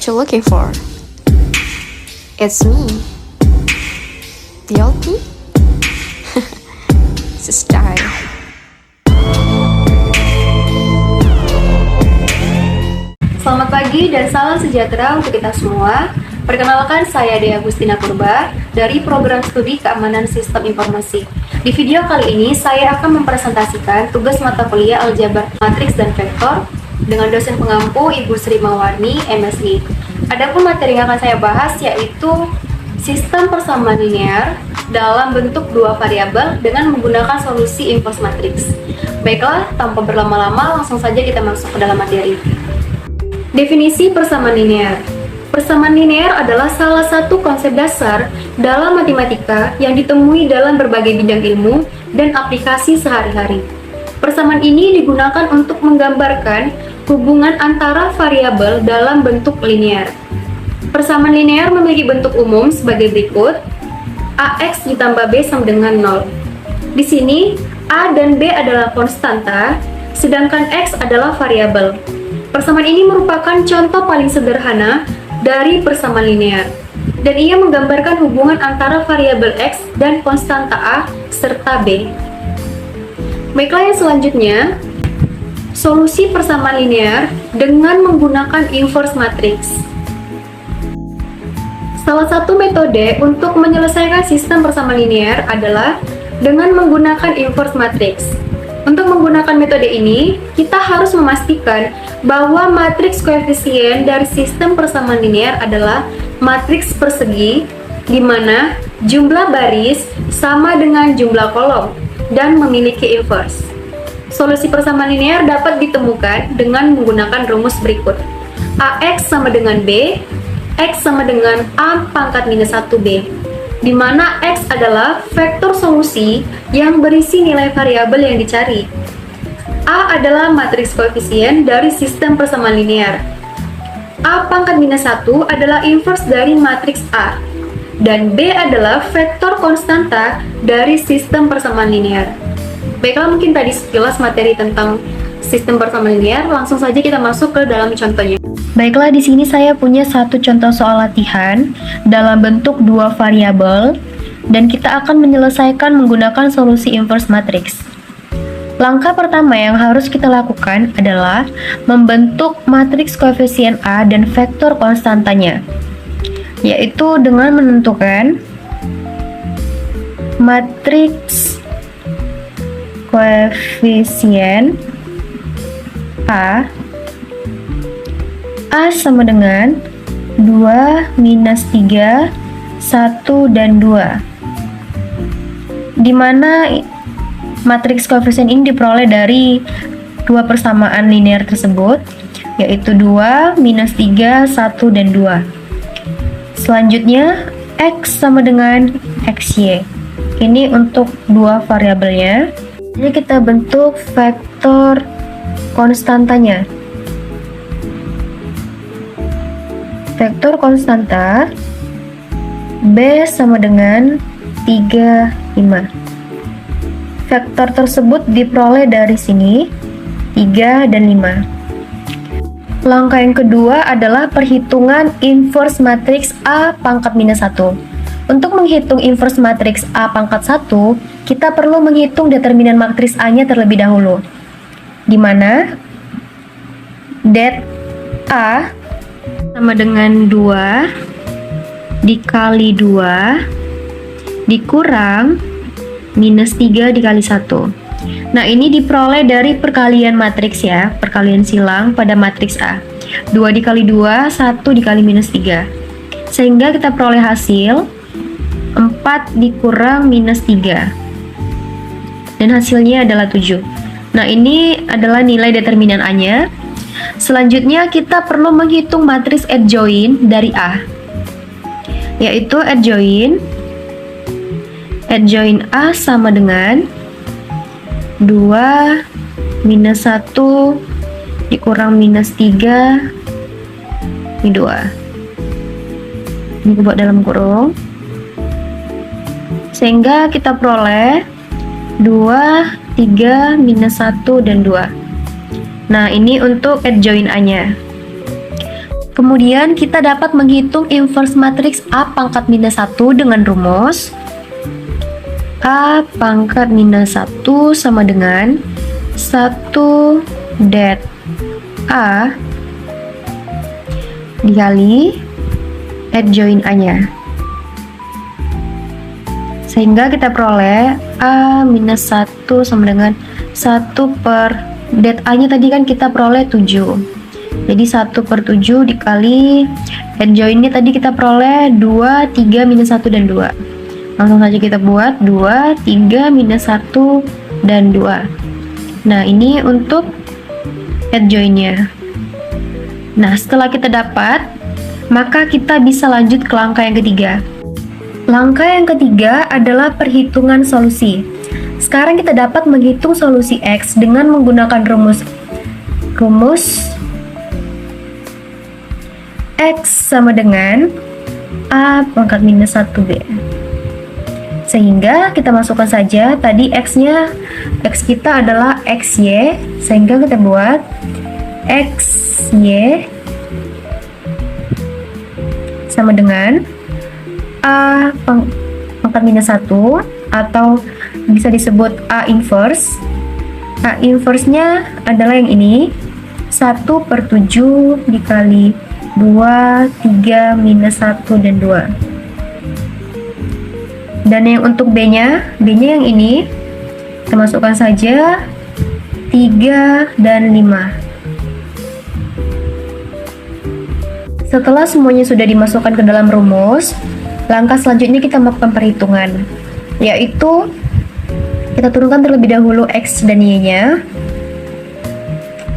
what you're looking for. It's me, the old me. It's a style. Selamat pagi dan salam sejahtera untuk kita semua. Perkenalkan, saya Dea Agustina Purba dari Program Studi Keamanan Sistem Informasi. Di video kali ini, saya akan mempresentasikan tugas mata kuliah Aljabar Matriks dan Vektor dengan dosen pengampu Ibu Sri Mawarni, MSI. Adapun materi yang akan saya bahas yaitu sistem persamaan linear dalam bentuk dua variabel dengan menggunakan solusi inverse matrix. Baiklah, tanpa berlama-lama, langsung saja kita masuk ke dalam materi. Definisi persamaan linear. Persamaan linear adalah salah satu konsep dasar dalam matematika yang ditemui dalam berbagai bidang ilmu dan aplikasi sehari-hari. Persamaan ini digunakan untuk menggambarkan hubungan antara variabel dalam bentuk linear. Persamaan linear memiliki bentuk umum sebagai berikut: AX ditambah B sama dengan 0. Di sini, A dan B adalah konstanta, sedangkan X adalah variabel. Persamaan ini merupakan contoh paling sederhana dari persamaan linear, dan ia menggambarkan hubungan antara variabel X dan konstanta A serta B. Baiklah, yang selanjutnya, solusi persamaan linear dengan menggunakan inverse matrix. Salah satu metode untuk menyelesaikan sistem persamaan linear adalah dengan menggunakan inverse matrix. Untuk menggunakan metode ini, kita harus memastikan bahwa matriks koefisien dari sistem persamaan linear adalah matriks persegi, di mana jumlah baris sama dengan jumlah kolom dan memiliki inverse. Solusi persamaan linear dapat ditemukan dengan menggunakan rumus berikut: AX sama dengan B, X sama dengan A pangkat minus 1B, di mana X adalah vektor solusi yang berisi nilai variabel yang dicari. A adalah matriks koefisien dari sistem persamaan linear. A pangkat minus 1 adalah inverse dari matriks A, dan B adalah vektor konstanta dari sistem persamaan linear. Baiklah, mungkin tadi sekilas materi tentang sistem persamaan linear, langsung saja kita masuk ke dalam contohnya. Baiklah, di sini saya punya satu contoh soal latihan dalam bentuk dua variabel, dan kita akan menyelesaikan menggunakan solusi inverse matrix. Langkah pertama yang harus kita lakukan adalah membentuk matriks koefisien A dan vektor konstantanya, yaitu dengan menentukan matriks koefisien A sama dengan 2, minus 3, 1, dan 2, di mana matriks koefisien ini diperoleh dari dua persamaan linear tersebut, yaitu 2, minus 3, 1, dan 2. Selanjutnya, X sama dengan XY. Ini untuk dua variabelnya. Jadi kita bentuk vektor konstantanya. Vektor konstanta B sama dengan 3, 5. Vektor tersebut diperoleh dari sini 3 dan 5. Langkah yang kedua adalah perhitungan inverse matriks A pangkat minus 1. Untuk menghitung inverse matriks A pangkat 1, kita perlu menghitung determinan matriks A-nya terlebih dahulu, di mana det A sama dengan 2 dikali 2 dikurang minus 3 dikali 1. Nah, ini diperoleh dari perkalian matriks ya, perkalian silang pada matriks A. 2 dikali 2, 1 dikali minus 3. Sehingga kita peroleh hasil 4 dikurang minus 3. Dan hasilnya adalah 7. Nah, ini adalah nilai determinan A-nya. Selanjutnya kita perlu menghitung matriks adjoint dari A, yaitu adjoint A sama dengan 2 minus 1 dikurang minus 3, ini 2. Ini buat dalam kurung, sehingga kita peroleh 2, 3, minus 1, dan 2. Nah, ini untuk adjoint A-nya. Kemudian kita dapat menghitung inverse matriks A pangkat minus 1 dengan rumus A pangkat minus 1 sama dengan 1 det A dikali adjoint A-nya. Sehingga kita peroleh A minus 1 sama dengan 1 per det A-nya tadi kan kita peroleh 7. Jadi 1/7 dikali adjoint-nya tadi kita peroleh 2, 3, minus 1, dan 2. Langsung saja kita buat 2, 3, minus 1, dan 2. Nah, ini untuk adjoint-nya. Nah, setelah kita dapat, maka kita bisa lanjut ke langkah yang ketiga. Langkah yang ketiga adalah perhitungan solusi. Sekarang kita dapat menghitung solusi X dengan menggunakan rumus X sama dengan A pangkat minus 1B. Sehingga kita masukkan saja tadi X kita adalah XY, sehingga kita buat XY sama dengan A pangkat minus 1 atau bisa disebut A inverse. A inverse-nya adalah yang ini, 1/7 dikali 2, 3, minus 1, dan 2. Dan yang untuk B-nya yang ini, kita masukkan saja 3 dan 5. Setelah semuanya sudah dimasukkan ke dalam rumus, langkah selanjutnya kita melakukan perhitungan, yaitu kita turunkan terlebih dahulu X dan Y-nya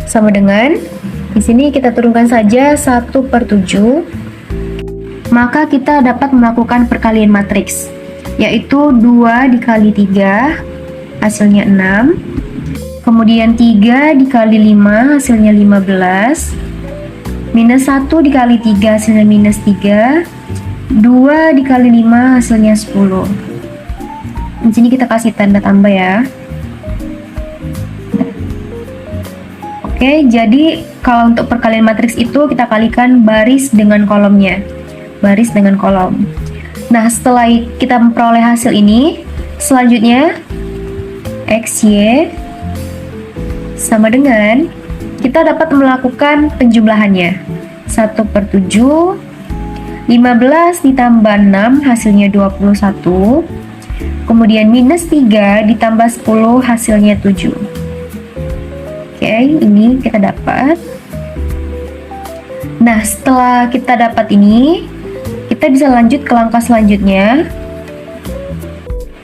sama dengan, di sini kita turunkan saja 1/7, maka kita dapat melakukan perkalian matriks, yaitu 2 dikali 3 hasilnya 6, kemudian 3 dikali 5 hasilnya 15, minus 1 dikali 3 hasilnya minus 3, 2 dikali 5 hasilnya 10. Di sini kita kasih tanda tambah ya. Oke, jadi kalau untuk perkalian matriks itu kita kalikan baris dengan kolomnya. Baris dengan kolom. Nah, setelah kita memperoleh hasil ini, selanjutnya XY sama dengan, kita dapat melakukan penjumlahannya. 1/7, 15 ditambah 6 hasilnya 21, kemudian minus 3 ditambah 10 hasilnya 7. Oke, ini kita dapat. Nah, setelah kita dapat ini, kita bisa lanjut ke langkah selanjutnya.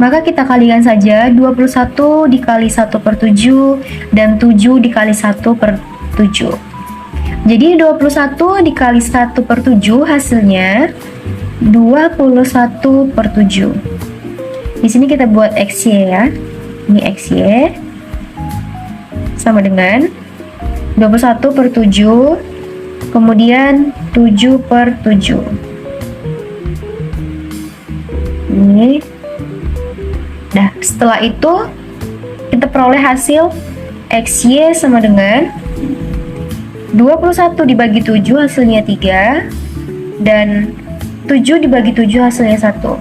Maka kita kalikan saja 21 dikali 1/7 dan 7 dikali 1/7. Jadi 21 dikali 1/7 hasilnya 21/7. Di sini kita buat XY ya. Ini XY sama dengan 21/7, kemudian 7/7. Ini. Nah, setelah itu kita peroleh hasil XY sama dengan 21 dibagi 7 hasilnya 3, dan 7 dibagi 7 hasilnya 1.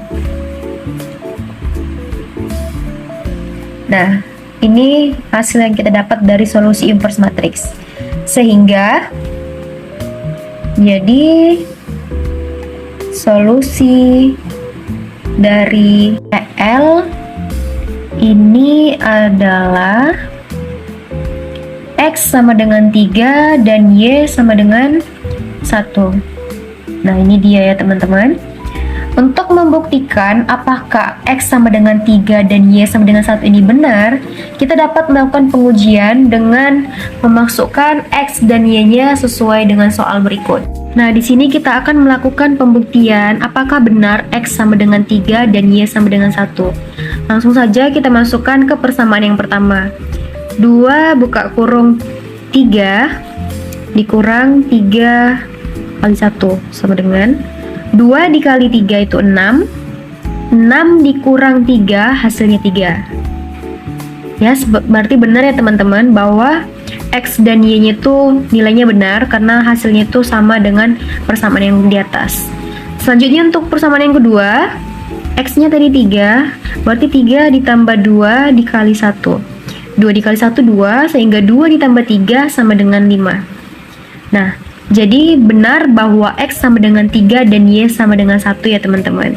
Nah, ini hasil yang kita dapat dari solusi inverse matriks. Sehingga jadi solusi dari PL ini adalah X sama dengan 3 dan Y sama dengan 1. Nah, ini dia ya teman-teman. Untuk membuktikan apakah X sama dengan 3 dan Y sama dengan 1 ini benar, kita dapat melakukan pengujian dengan memasukkan X dan Y-nya sesuai dengan soal berikut. Nah, di sini kita akan melakukan pembuktian apakah benar X sama dengan 3 dan Y sama dengan 1. Langsung saja kita masukkan ke persamaan yang pertama. 2 buka kurung 3 dikurang 3 kali 1 sama dengan 2 dikali 3 itu 6. 6 dikurang 3 hasilnya 3. Ya, berarti benar ya teman-teman bahwa X dan Y-nya itu nilainya benar karena hasilnya itu sama dengan persamaan yang di atas. Selanjutnya untuk persamaan yang kedua, X-nya tadi 3, berarti 3 ditambah 2 dikali 1. 2 dikali 1 2, sehingga 2 ditambah 3 sama dengan 5. Nah, jadi benar bahwa X sama dengan 3 dan Y sama dengan 1 ya teman-teman.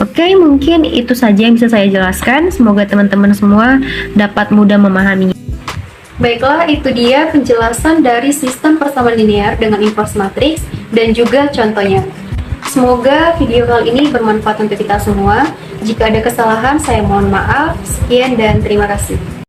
Oke, mungkin itu saja yang bisa saya jelaskan. Semoga teman-teman semua dapat mudah memahaminya. Baiklah, itu dia penjelasan dari sistem persamaan linear dengan inverse matrix dan juga contohnya. Semoga video kali ini bermanfaat untuk kita semua. Jika ada kesalahan, saya mohon maaf. Sekian dan terima kasih.